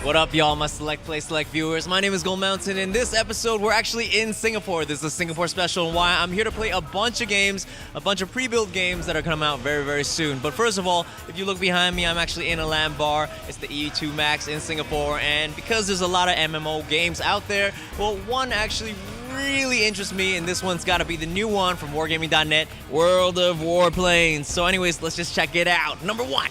What up, y'all, my Select Play Select viewers? My name is Gold Mountain. In this episode, we're actually in Singapore. This is a Singapore special, and why I'm here to play a bunch of games, a bunch of pre-built games that are coming out very, very soon. But first of all, if you look behind me, I'm actually in a LAN bar. It's the eMax in Singapore, and because there's a lot of MMO games out there, well, one actually really interests me, and this one's got to be the new one from Wargaming.net, World of Warplanes. So anyways, let's just check it out. Number one.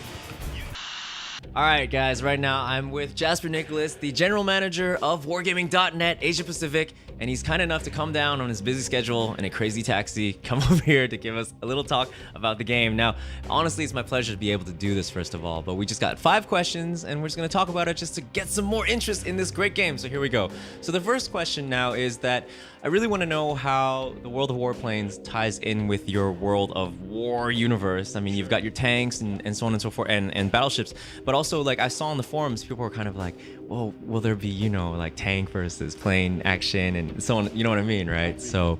Alright guys, right now I'm with Jasper Nicolas, the general manager of Wargaming.net Asia Pacific, and he's kind enough to come down on his busy schedule in a crazy taxi, come over here to give us a little talk about the game. Now, honestly, it's my pleasure to be able to do this first of all, but we just got 5 questions and we're just going to talk about it just to get some more interest in this great game. So here we go. So the first question now is that I really want to know how the World of Warplanes ties in with your World of War universe. I mean, you've got your tanks and so on and so forth, and battleships, but also, like, I saw on the forums, people were kind of like, well, will there be, you know, like tank versus plane action and so on, you know what I mean, right? So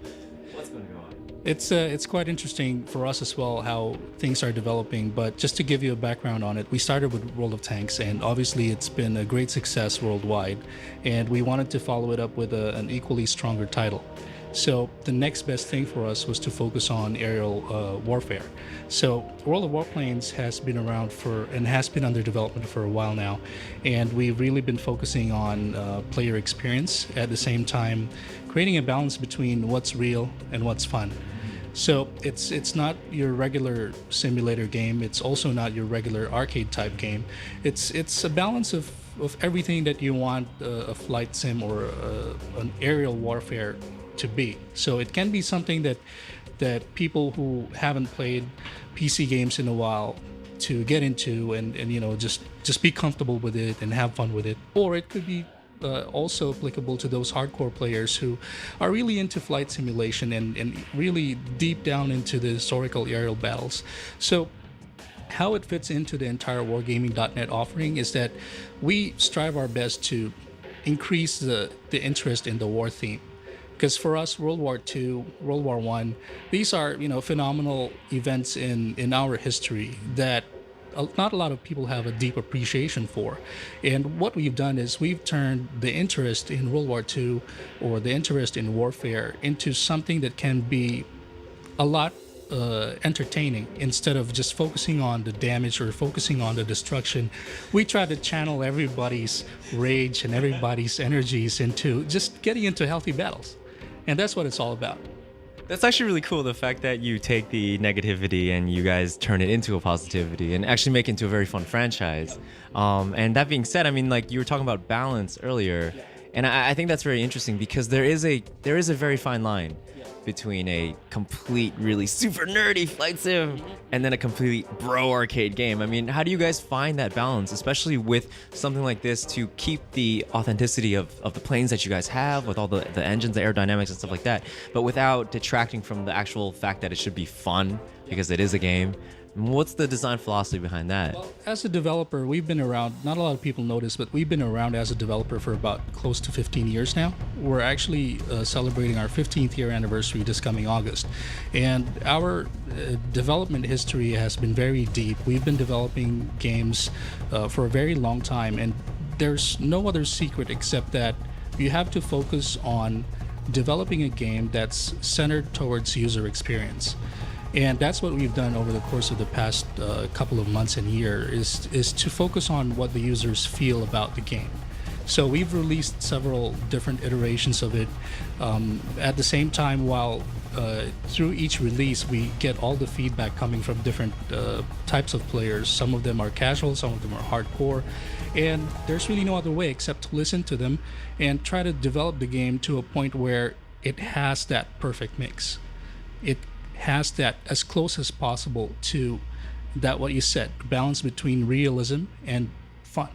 what's going to go on? It's quite interesting for us as well how things are developing, but just to give you a background on it, we started with World of Tanks, and obviously it's been a great success worldwide, and we wanted to follow it up with an equally stronger title. So the next best thing for us was to focus on aerial warfare. So World of Warplanes has been around and has been under development for a while now, and we've really been focusing on player experience, at the same time creating a balance between what's real and what's fun. So it's not your regular simulator game. It's also not your regular arcade type game. It's a balance of everything that you want a flight sim or an aerial warfare to be. So it can be something that people who haven't played PC games in a while to get into and you know just be comfortable with it and have fun with it, or it could be also applicable to those hardcore players who are really into flight simulation and really deep down into the historical aerial battles. So how it fits into the entire Wargaming.net offering is that we strive our best to increase the interest in the war theme. Because for us, World War II, World War I, these are, you know, phenomenal events in our history that not a lot of people have a deep appreciation for. And what we've done is we've turned the interest in World War II or the interest in warfare into something that can be a lot entertaining. Instead of just focusing on the damage or focusing on the destruction, we try to channel everybody's rage and everybody's energies into just getting into healthy battles. And that's what it's all about. That's actually really cool, the fact that you take the negativity and you guys turn it into a positivity and actually make it into a very fun franchise. And that being said, I mean, like, you were talking about balance earlier, and I think that's very interesting because there is a very fine line between a complete, really super nerdy flight sim and then a complete bro arcade game. I mean, how do you guys find that balance, especially with something like this, to keep the authenticity of the planes that you guys have with all the engines, the aerodynamics and stuff like that, but without detracting from the actual fact that it should be fun because it is a game? What's the design philosophy behind that? Well, as a developer, we've been around, not a lot of people notice, but we've been around as a developer for about close to 15 years now. We're actually celebrating our 15th year anniversary this coming August. And our development history has been very deep. We've been developing games for a very long time, and there's no other secret except that you have to focus on developing a game that's centered towards user experience. And that's what we've done over the course of the past couple of months and year is to focus on what the users feel about the game. So we've released several different iterations of it. At the same time, while through each release, we get all the feedback coming from different types of players. Some of them are casual, some of them are hardcore. And there's really no other way except to listen to them and try to develop the game to a point where it has that perfect mix. It has that as close as possible to that, what you said, balance between realism and fun.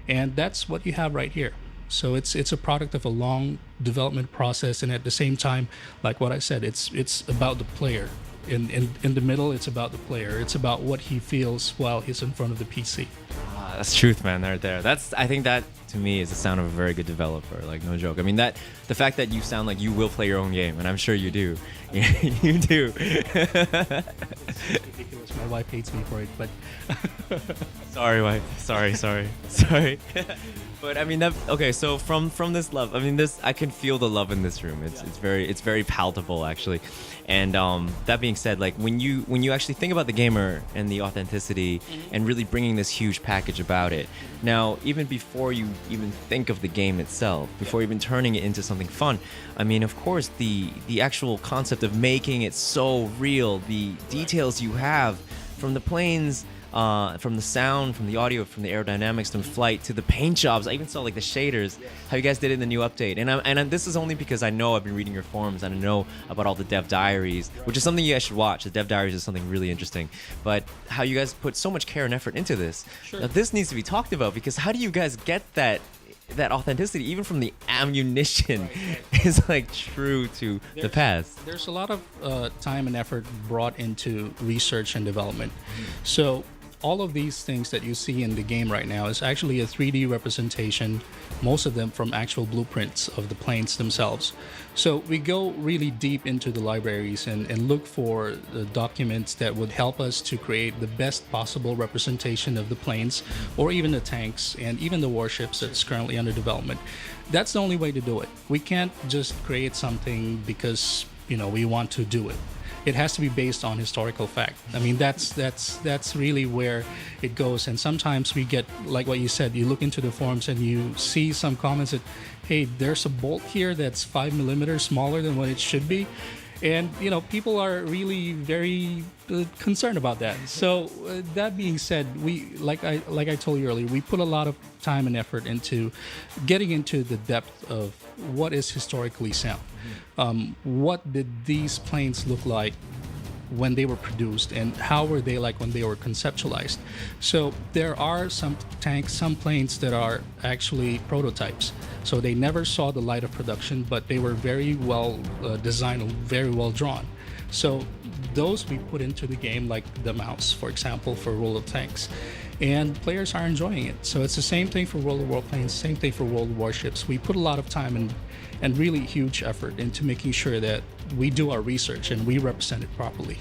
And that's what you have right here. So it's a product of a long development process, and at the same time, like what I said, it's about the player. In the middle, it's about the player. It's about what he feels while he's in front of the PC. That's truth, man, right there. I think that, to me, is the sound of a very good developer, like, no joke. I mean, the fact that you sound like you will play your own game, and I'm sure you do. You do. It's ridiculous. My wife hates me for it, but... Sorry, wife. Sorry. But I mean, okay. So from this love, I mean, this I can feel the love in this room. It's very palpable actually. And that being said, like when you actually think about the gamer and the authenticity and really bringing this huge package about it. Now, even before you even think of the game itself, before even turning it into something fun, I mean, of course, the actual concept of making it so real, the details you have from the planes. From the sound, from the audio, from the aerodynamics, from flight to the paint jobs. I even saw like the shaders, how you guys did it in the new update. And this is only because I know I've been reading your forums and I know about all the dev diaries, which is something you guys should watch. The dev diaries is something really interesting. But how you guys put so much care and effort into this. Sure. Now, this needs to be talked about because how do you guys get that authenticity, even from the ammunition, is like true to the past? There's a lot of time and effort brought into research and development. So all of these things that you see in the game right now is actually a 3D representation, most of them from actual blueprints of the planes themselves. So we go really deep into the libraries and look for the documents that would help us to create the best possible representation of the planes or even the tanks and even the warships that's currently under development. That's the only way to do it. We can't just create something because, we want to do it. It has to be based on historical fact. I mean, that's really where it goes. And sometimes we get, like what you said, you look into the forums and you see some comments that, hey, there's a bolt here that's 5 millimeters smaller than what it should be. And, people are really very concerned about that. So that being said, we, like I told you earlier, we put a lot of time and effort into getting into the depth of what is historically sound. What did these planes look like when they were produced, and how were they like when they were conceptualized? So there are some tanks, some planes that are actually prototypes. So they never saw the light of production, but they were very well designed, very well drawn. So those we put into the game, like the mouse, for example, for World of Tanks. And players are enjoying it. So it's the same thing for World of Warplanes, same thing for World of Warships. We put a lot of time and really huge effort into making sure that we do our research and we represent it properly.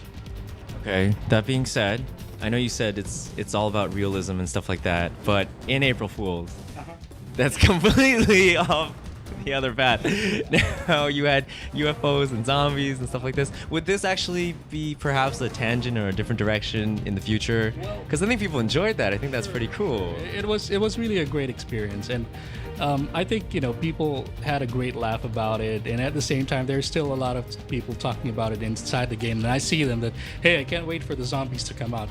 Okay, that being said, I know you said it's all about realism and stuff like that, but in April Fools, that's completely off the other path. Now you had UFOs and zombies and stuff like this. Would this actually be perhaps a tangent or a different direction in the future? Because I think people enjoyed that. I think that's pretty cool. It was really a great experience, and I think people had a great laugh about it. And at the same time, there's still a lot of people talking about it inside the game, and I see them that, hey, I can't wait for the zombies to come out,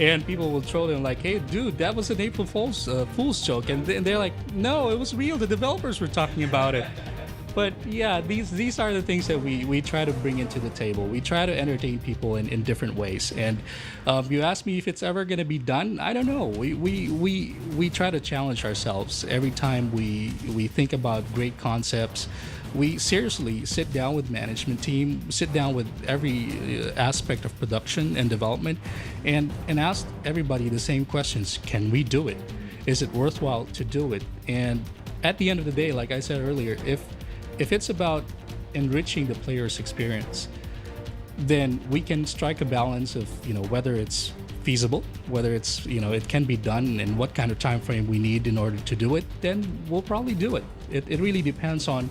and people will troll them like, hey, dude, that was an April Fool's joke, and they're like, no, it was real. The developers were talking about it. But yeah, these are the things that we try to bring into the table. We try to entertain people in different ways. And you ask me if it's ever going to be done, I don't know. We try to challenge ourselves every time we think about great concepts. We seriously sit down with management team, sit down with every aspect of production and development, and ask everybody the same questions. Can we do it? Is it worthwhile to do it? And at the end of the day, like I said earlier, if it's about enriching the player's experience, then we can strike a balance of whether it's feasible, whether it's it can be done, and what kind of time frame we need in order to do it. Then we'll probably do it. It really depends on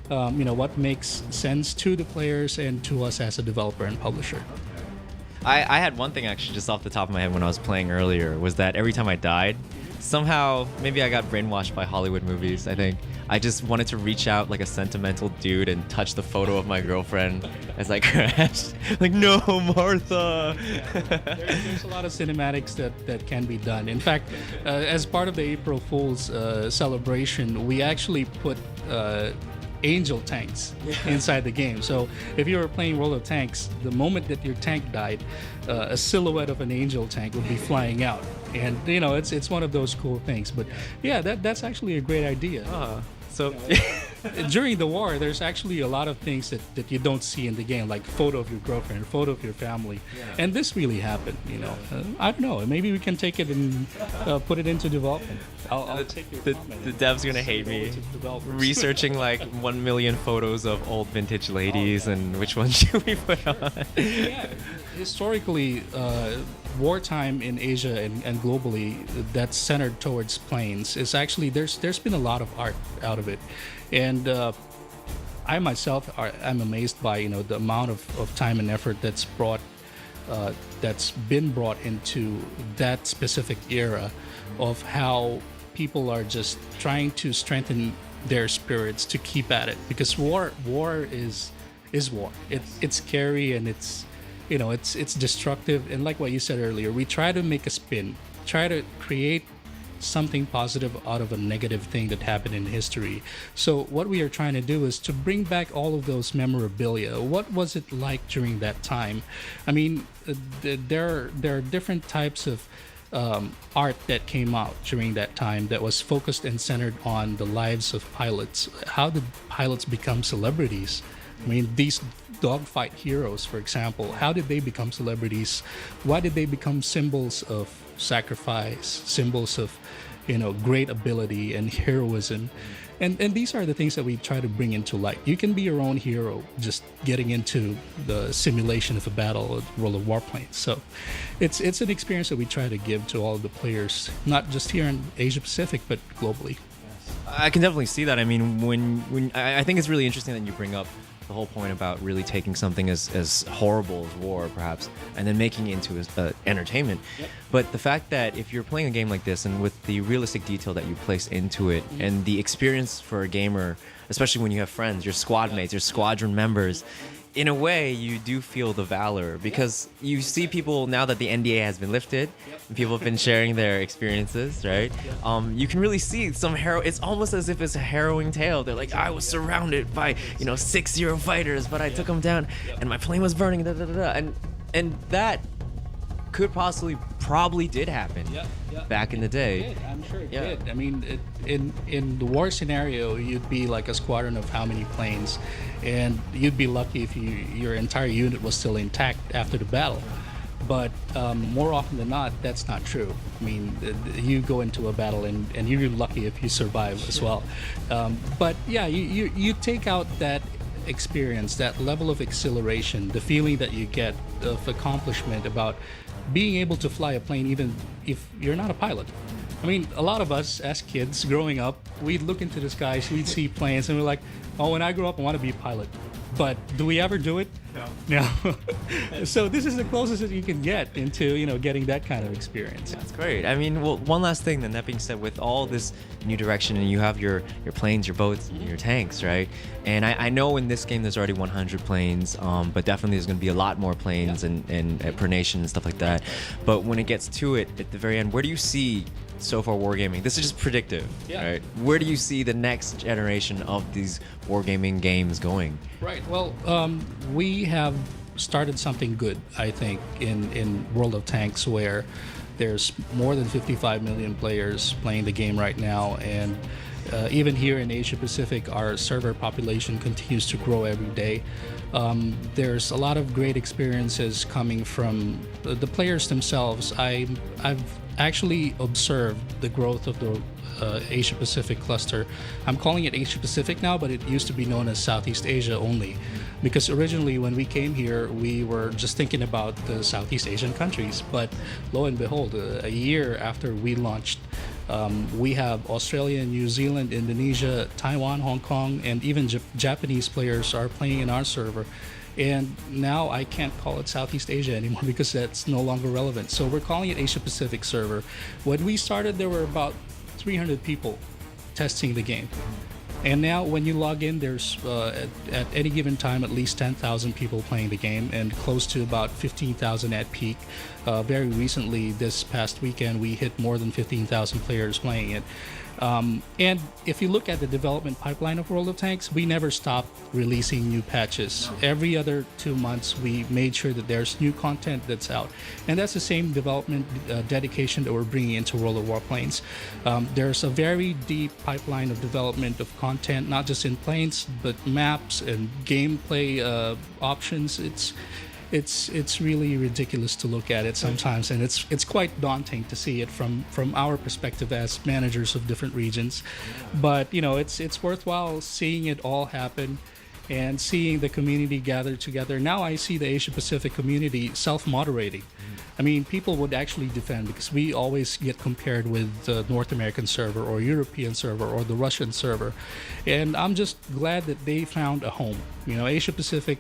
what makes sense to the players and to us as a developer and publisher. I had one thing actually just off the top of my head when I was playing earlier, was that every time I died, somehow maybe I got brainwashed by Hollywood movies. I think I just wanted to reach out like a sentimental dude and touch the photo of my girlfriend as I crashed. Like, no, Martha. There's a lot of cinematics that can be done. In fact, as part of the April Fool's celebration, we actually put angel tanks inside the game. So if you were playing World of Tanks, the moment that your tank died, a silhouette of an angel tank would be flying out. And it's one of those cool things. But yeah, that's actually a great idea. So during the war, there's actually a lot of things that you don't see in the game, like photo of your girlfriend, photo of your family. And this really happened, I don't know. Maybe we can take it and put it into development. I'll take your comment. The dev's gonna hate me. Researching like 1 million photos of old vintage ladies and which ones should we put on? Yeah, historically, wartime in Asia and globally that's centered towards planes is actually there's been a lot of art out of it, and I myself I'm amazed by the amount of time and effort that's been brought into that specific era of how people are just trying to strengthen their spirits to keep at it, because war is war. It's scary, and it's destructive, and like what you said earlier, we try to make a spin, try to create something positive out of a negative thing that happened in history. So what we are trying to do is to bring back all of those memorabilia. What was it like during that time? I mean, there are different types of art that came out during that time that was focused and centered on the lives of pilots. How did pilots become celebrities? I mean, these dogfight heroes, for example, how did they become celebrities? Why did they become symbols of sacrifice, symbols of, great ability and heroism? And these are the things that we try to bring into light. You can be your own hero just getting into the simulation of a battle at World of Warplanes. So it's an experience that we try to give to all of the players, not just here in Asia Pacific, but globally. I can definitely see that. I mean, when I think it's really interesting that you bring up the whole point about really taking something as horrible as war, perhaps, and then making it into entertainment. Yep. But the fact that if you're playing a game like this, and with the realistic detail that you place into it, and the experience for a gamer, especially when you have friends, your squad mates, your squadron members, in a way, you do feel the valor, because you see people, now that the NDA has been lifted, and people have been sharing their experiences, right? You can really see some it's almost as if it's a harrowing tale. They're like, I was surrounded by 6 Eurofighters, but I took them down, and my plane was burning, and that could probably did happen back in the day. I'm sure it did. I mean, in the war scenario, you'd be like a squadron of how many planes, and you'd be lucky if your entire unit was still intact after the battle. But more often than not, that's not true. I mean, you go into a battle and you're lucky if you survive as well. But yeah, you take out that experience, that level of exhilaration, the feeling that you get of accomplishment about being able to fly a plane even if you're not a pilot. I mean, a lot of us as kids growing up, we'd look into the skies, we'd see planes, and we're like, oh, when I grow up, I want to be a pilot. But do we ever do it? No. So this is the closest that you can get into, getting that kind of experience. That's great. I mean, well, one last thing then, that being said, with all this new direction, and you have your planes, your boats, and your tanks, right? And I know in this game there's already 100 planes, but definitely there's going to be a lot more planes and per nation and stuff like that. But when it gets to it, at the very end, where do you see so far wargaming? This is just predictive, right? Where do you see the next generation of these wargaming games going? Right. Well, we have started something good, I think, in World of Tanks, where there's more than 55 million players playing the game right now, and even here in Asia Pacific, our server population continues to grow every day. There's a lot of great experiences coming from the players themselves. I've actually observed the growth of the Asia Pacific cluster. I'm calling it Asia Pacific now, but it used to be known as Southeast Asia only, because originally when we came here, we were just thinking about the Southeast Asian countries. But lo and behold, a year after we launched, we have Australia, New Zealand, Indonesia, Taiwan, Hong Kong, and even Japanese players are playing in our server. And now I can't call it Southeast Asia anymore because that's no longer relevant. So we're calling it Asia Pacific server. When we started, there were about 300 people testing the game. And now when you log in, there's at any given time at least 10,000 people playing the game, and close to about 15,000 at peak. Very recently, this past weekend, we hit more than 15,000 players playing it. And if you look at the development pipeline of World of Tanks, we never stop releasing new patches. Every other 2 months, we made sure that there's new content that's out. And that's the same development dedication that we're bringing into World of Warplanes. There's a very deep pipeline of development of content, not just in planes, but maps and gameplay options. It's really ridiculous to look at it sometimes, and it's quite daunting to see it from our perspective as managers of different regions. But it's worthwhile seeing it all happen, and seeing the community gather together. Now I see the Asia Pacific community self-moderating. I mean, people would actually defend because we always get compared with the North American server or European server or the Russian server. And I'm just glad that they found a home. You know, Asia Pacific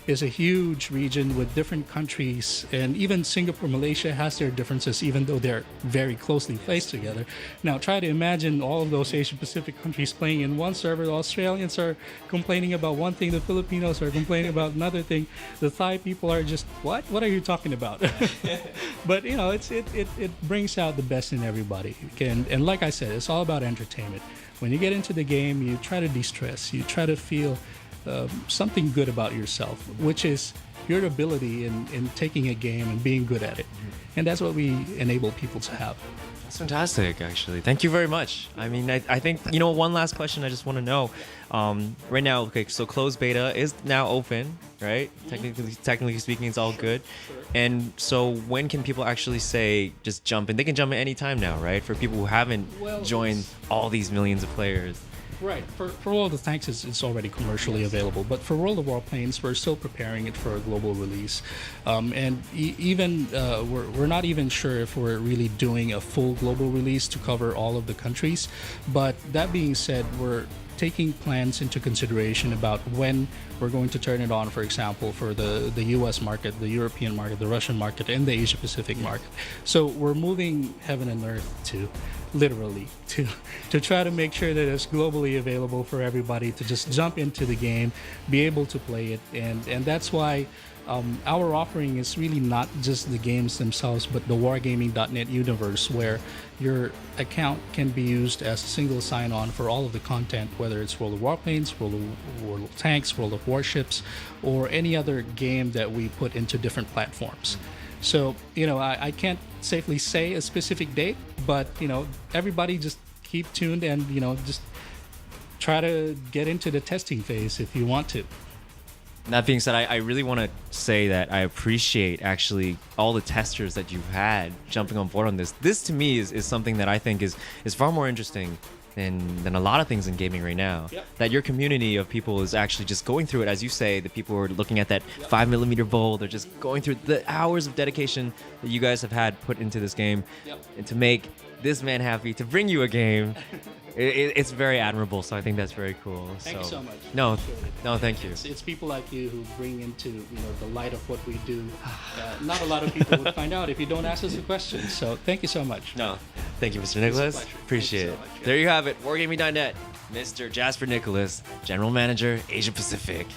is a huge region with different countries, and even Singapore, Malaysia has their differences, even though they're very closely placed together. Now, try to imagine all of those Asia Pacific countries playing in one server. The Australians are complaining about one thing, the Filipinos are complaining about another thing. The Thai people are just, what? What are you talking about? But you know, it brings out the best in everybody. And like I said, it's all about entertainment. When you get into the game, you try to de-stress. You try to feel something good about yourself, which is your ability in taking a game and being good at it. And that's what we enable people to have. That's fantastic, actually. Thank you very much. I mean, I think, you know, one last question I just want to know. Right now, okay, so closed beta is now open, right? Technically speaking, it's all good. And so when can people actually say, just jump in? They can jump in any time now, right? For people who haven't joined all these millions of players. Right. For World of Tanks, it's already commercially available. But for World of Warplanes, we're still preparing it for a global release. And even we're not even sure if we're really doing a full global release to cover all of the countries. But that being said, we're taking plans into consideration about when we're going to turn it on, for example, for the US market, the European market, the Russian market, and the Asia Pacific market. So we're moving heaven and earth to try to make sure that it's globally available for everybody to just jump into the game, be able to play it. And that's why our offering is really not just the games themselves, but the wargaming.net universe, where your account can be used as a single sign-on for all of the content, whether it's World of Warplanes, World of Tanks, World of Warships, or any other game that we put into different platforms. So, you know, I can't safely say a specific date, but, you know, everybody just keep tuned and, you know, just try to get into the testing phase if you want to. That being said, I really want to say that I appreciate actually all the testers that you've had jumping on board on this. This to me is something that I think is far more interesting than a lot of things in gaming right now. Yep. That your community of people is actually just going through it, as you say, the people who are looking at that 5mm bowl, they're just going through the hours of dedication that you guys have had put into this game. Yep. And to make this man happy, to bring you a game, it's very admirable. So I think that's very cool. Thank you so much. No, Appreciate it. no, thank you. It's people like you who bring into, you know, the light of what we do. Not a lot of people would find out if you don't ask us a question. So thank you so much. No, thank you, Mr. Nicholas. pleasure. Appreciate Thank it. you so much. There you have it. Wargaming.net, Mr. Jasper Nicolas, General Manager, Asia Pacific.